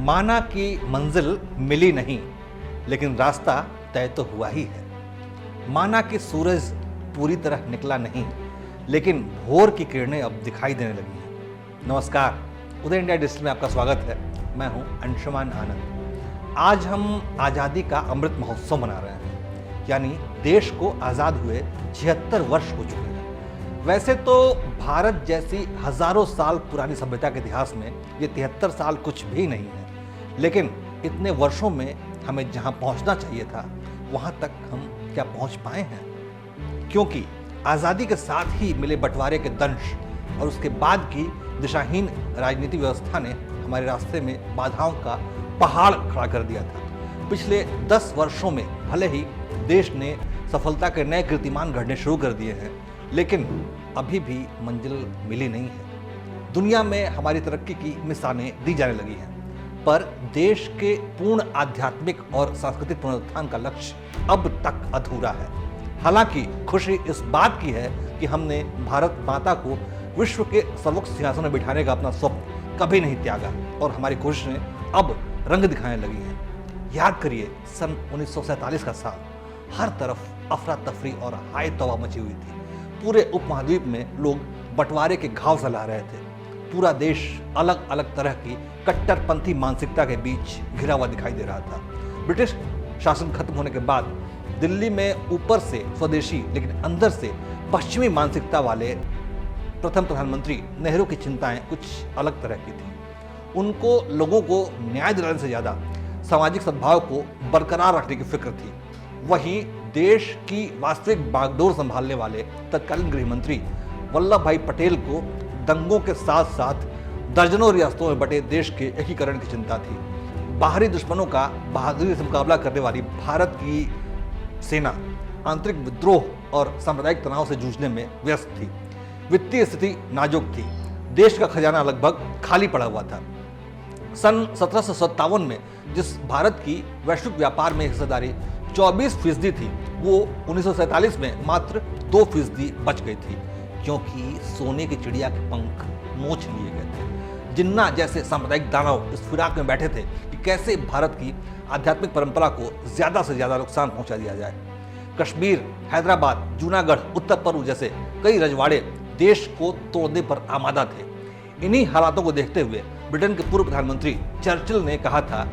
माना कि मंजिल मिली नहीं, लेकिन रास्ता तय तो हुआ ही है। माना कि सूरज पूरी तरह निकला नहीं, लेकिन भोर की किरणें अब दिखाई देने लगी हैं। नमस्कार, उदय इंडिया डिजिटल में आपका स्वागत है। मैं हूं अंशुमान आनंद। आज हम आज़ादी का अमृत महोत्सव मना रहे हैं, यानी देश को आज़ाद हुए 76 वर्ष हो चुके हैं। वैसे तो भारत जैसी हजारों साल पुरानी सभ्यता के इतिहास में ये 73 साल कुछ भी नहीं है, लेकिन इतने वर्षों में हमें जहां पहुंचना चाहिए था वहां तक हम क्या पहुंच पाए हैं? क्योंकि आज़ादी के साथ ही मिले बंटवारे के दंश और उसके बाद की दिशाहीन राजनीतिक व्यवस्था ने हमारे रास्ते में बाधाओं का पहाड़ खड़ा कर दिया था। पिछले 10 वर्षों में भले ही देश ने सफलता के नए कीर्तिमान गढ़ने शुरू कर दिए हैं, लेकिन अभी भी मंजिल मिली नहीं है। दुनिया में हमारी तरक्की की मिसालें दी जाने लगी हैं, पर देश के पूर्ण आध्यात्मिक और सांस्कृतिक पुनरुत्थान का लक्ष्य अब तक अधूरा है। हालांकि खुशी इस बात की है कि हमने भारत माता को विश्व के सर्वोच्च सिंहासन में बिठाने का अपना स्वप्न कभी नहीं त्यागा और हमारी कोशिशें अब रंग दिखाने लगी हैं। याद करिए, सन 1947 का साल, हर तरफ अफरा तफरी और हाय तौबा मची हुई थी। पूरे उपमहाद्वीप में लोग बंटवारे के घाव सहला रहे थे। पूरा देश अलग अलग तरह की कट्टरपंथी मानसिकता के बीच घिरा हुआ दिखाई दे रहा था। ब्रिटिश शासन खत्म होने के बाद दिल्ली में ऊपर से स्वदेशी लेकिन अंदर से पश्चिमी मानसिकता वाले प्रथम प्रधानमंत्री नेहरू की चिंताएं कुछ अलग तरह की थी। उनको लोगों को न्याय दिलाने से ज्यादा सामाजिक सद्भाव को बरकरार रखने की फिक्र थी। वहीं देश की वास्तविक बागडोर संभालने वाले तत्कालीन गृह मंत्री वल्लभ भाई पटेल को दंगों के साथ साथ दर्जनों रियासतों में बटे देश के एकीकरण की चिंता थी। बाहरी दुश्मनों का बहादुरी से मुकाबला करने वाली भारत की सेना आंतरिक विद्रोह और सांप्रदायिक तनाव से जूझने में व्यस्त थी। वित्तीय स्थिति नाजुक थी। देश का खजाना लगभग खाली पड़ा हुआ था। सन 1757 में जिस भारत की वैश्विक व्यापार में हिस्सेदारी 24% थी, वो 1947 में मात्र 2% बच गई थी, क्योंकि सोने की चिड़िया के पंख नोच लिए गए थे। जिन्ना जैसे सांप्रदायिक दानव इस फिराक में बैठे थे कि कैसे भारत की आध्यात्मिक परंपरा को ज्यादा से ज्यादा नुकसान पहुंचा दिया जाए। कश्मीर, हैदराबाद, जूनागढ़, उत्तर पूर्व जैसे कई रजवाड़े देश को तोड़ने पर आमादा थे। इन्हीं हालातों को देखते हुए ब्रिटेन के पूर्व प्रधानमंत्री चर्चिल ने कहा था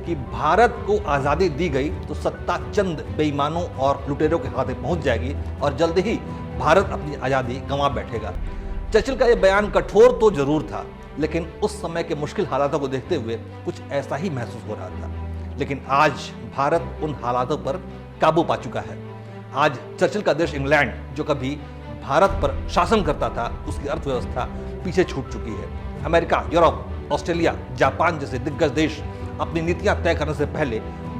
कि भारत को आज़ादी दी गई तो सत्ता चंद बेईमानों और लुटेरों के हाथ में पहुंच जाएगी और जल्द ही भारत अपनी आज़ादी गंवा बैठेगा। चर्चिल का यह बयान कठोर तो जरूर था, लेकिन उस समय के मुश्किल हालातों को देखते हुए कुछ ऐसा ही महसूस हो रहा था। लेकिन आज भारत उन हालातों पर काबू पा चुका है। आज चर्चिल का देश इंग्लैंड, जो कभी भारत पर शासन करता था, उसकी अर्थव्यवस्था पीछे छूट चुकी है। अमेरिका, यूरोप, ऑस्ट्रेलिया, जापान जैसे दिग्गज देश अपनी नीतियां तय करने से पहले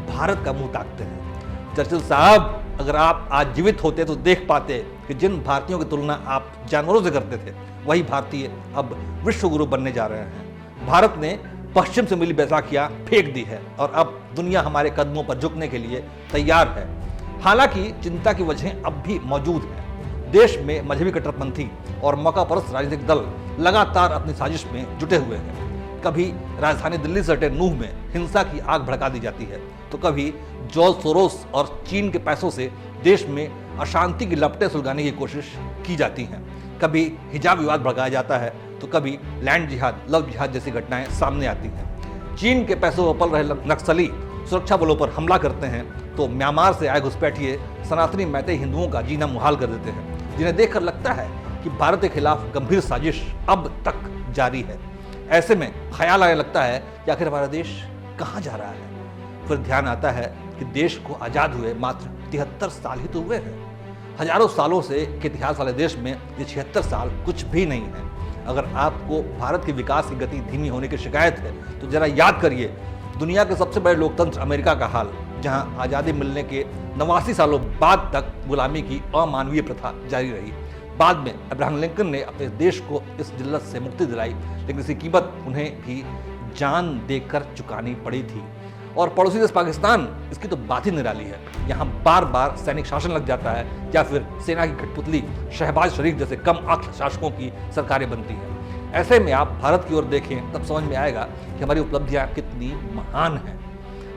भारत का मुंह ताकते हैं। चर्चिल साहब, अगर आप आज जीवित होते तो देख पाते कि जिन भारतीयों की तुलना आप जानवरों से करते थे, वही भारतीय अब विश्व गुरु बनने जा रहे हैं। भारत ने पश्चिम से मिली बैसाखियां फेंक दी है और अब दुनिया हमारे कदमों पर झुकने के लिए तैयार है। हालांकि चिंता की वजह अब भी मौजूद है। देश में मजहबी कट्टरपंथी और मौकापरस्त राजनीतिक दल लगातार अपनी साजिश में जुटे हुए हैं। कभी राजधानी दिल्ली से सटे नूह में हिंसा की आग भड़का दी जाती है, तो कभी जॉर्ज सोरोस और चीन के पैसों से देश में अशांति की लपटें सुलगाने की कोशिश की जाती हैं। कभी हिजाब विवाद भड़काया जाता है, तो कभी लैंड जिहाद, लव जिहाद जैसी घटनाएं सामने आती हैं। चीन के पैसों पर पल रहे नक्सली सुरक्षा बलों पर हमला करते हैं, तो म्यांमार से आए घुसपैठिए सनातनी मैते हिंदुओं का जीना मुहाल कर देते हैं, जिन्हें देखकर लगता है कि भारत के खिलाफ गंभीर साजिश अब तक जारी है। ऐसे में ख्याल आने लगता है कि आखिर हमारा देश कहाँ जा रहा है। फिर ध्यान आता है कि देश को आज़ाद हुए मात्र 73 साल ही तो हुए हैं। हजारों सालों से के इतिहास वाले देश में ये 76 साल कुछ भी नहीं है। अगर आपको भारत के विकास की गति धीमी होने की शिकायत है, तो जरा याद करिए दुनिया के सबसे बड़े लोकतंत्र अमेरिका का हाल, जहाँ आज़ादी मिलने के 89 सालों बाद तक गुलामी की अमानवीय प्रथा जारी रही। बाद में अब्राहम लिंकन ने अपने देश को इस जिल्लत से मुक्ति दिलाई, लेकिन इसकी कीमत उन्हें भी जान देकर चुकानी पड़ी थी। और पड़ोसी देश पाकिस्तान, इसकी तो बात ही निराली है। यहाँ बार बार सैनिक शासन लग जाता है या फिर सेना की कठपुतली शहबाज शरीफ जैसे कम अक्ल शासकों की सरकारें बनती हैं। ऐसे में आप भारत की ओर देखें तब समझ में आएगा कि हमारी उपलब्धियां कितनी महान हैं।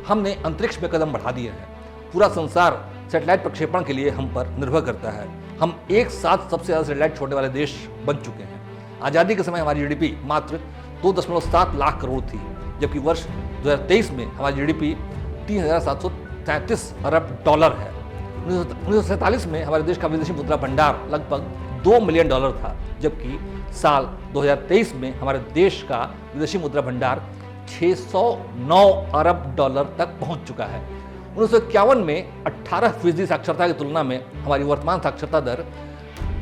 हमने अंतरिक्ष में कदम बढ़ा दिए हैं। पूरा संसार सैटेलाइट प्रक्षेपण के लिए हम पर निर्भर करता है। हम एक साथ सबसे ज़्यादा सैटेलाइट छोड़ने वाले देश बन चुके हैं। आज़ादी के समय हमारी जीडीपी मात्र 2.7 लाख करोड़ थी, जबकि वर्ष 2023 में हमारी जीडीपी 3,733 अरब डॉलर है। 1947 में हमारे देश का विदेशी मुद्रा भंडार लगभग $2 मिलियन था, जबकि साल 2023 में हमारे देश का विदेशी मुद्रा भंडार 609 अरब डॉलर तक पहुंच चुका है। 1951 में 18% साक्षरता की तुलना में हमारी वर्तमान साक्षरता दर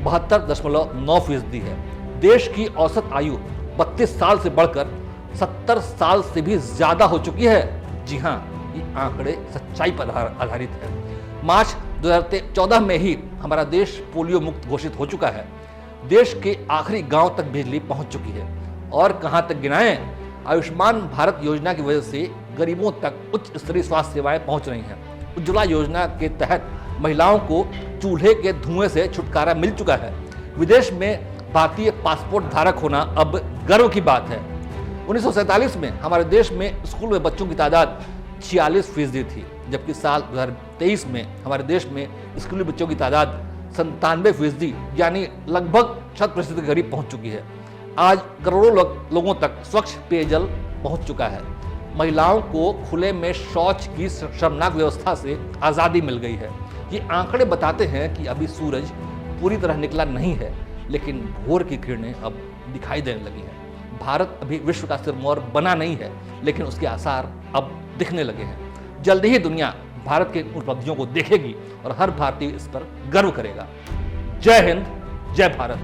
72.9% है। देश की औसत आयु 32 साल से बढ़कर 70 साल से भी ज्यादा हो चुकी है। जी हाँ, ये आंकड़े सच्चाई पर आधारित है। मार्च 2014 में ही हमारा देश पोलियो मुक्त घोषित हो चुका है। देश के आखिरी गांव तक बिजली पहुंच चुकी है। और कहां तक गिनाएं, आयुष्मान भारत योजना की वजह से गरीबों तक उच्च स्तरीय स्वास्थ्य सेवाएं पहुंच रही हैं। उज्ज्वला योजना के तहत महिलाओं को चूल्हे के धुएं से छुटकारा मिल चुका है। विदेश में भारतीय पासपोर्ट धारक होना अब गर्व की बात है। 1947 में हमारे देश में स्कूल में बच्चों की तादाद 46% थी, जबकि साल 2023 में हमारे देश में स्कूली बच्चों की तादाद 97% यानी लगभग 100% के करीब पहुंच चुकी है। आज करोड़ों लोगों तक स्वच्छ पेयजल पहुंच चुका है। महिलाओं को खुले में शौच की शर्मनाक व्यवस्था से आज़ादी मिल गई है। ये आंकड़े बताते हैं कि अभी सूरज पूरी तरह निकला नहीं है, लेकिन भोर की किरणें अब दिखाई देने लगी हैं। भारत अभी विश्व का सिरमौर बना नहीं है, लेकिन उसके आसार अब दिखने लगे हैं। जल्द ही दुनिया भारत के उपलब्धियों को देखेगी और हर भारतीय इस पर गर्व करेगा। जय हिंद, जय भारत।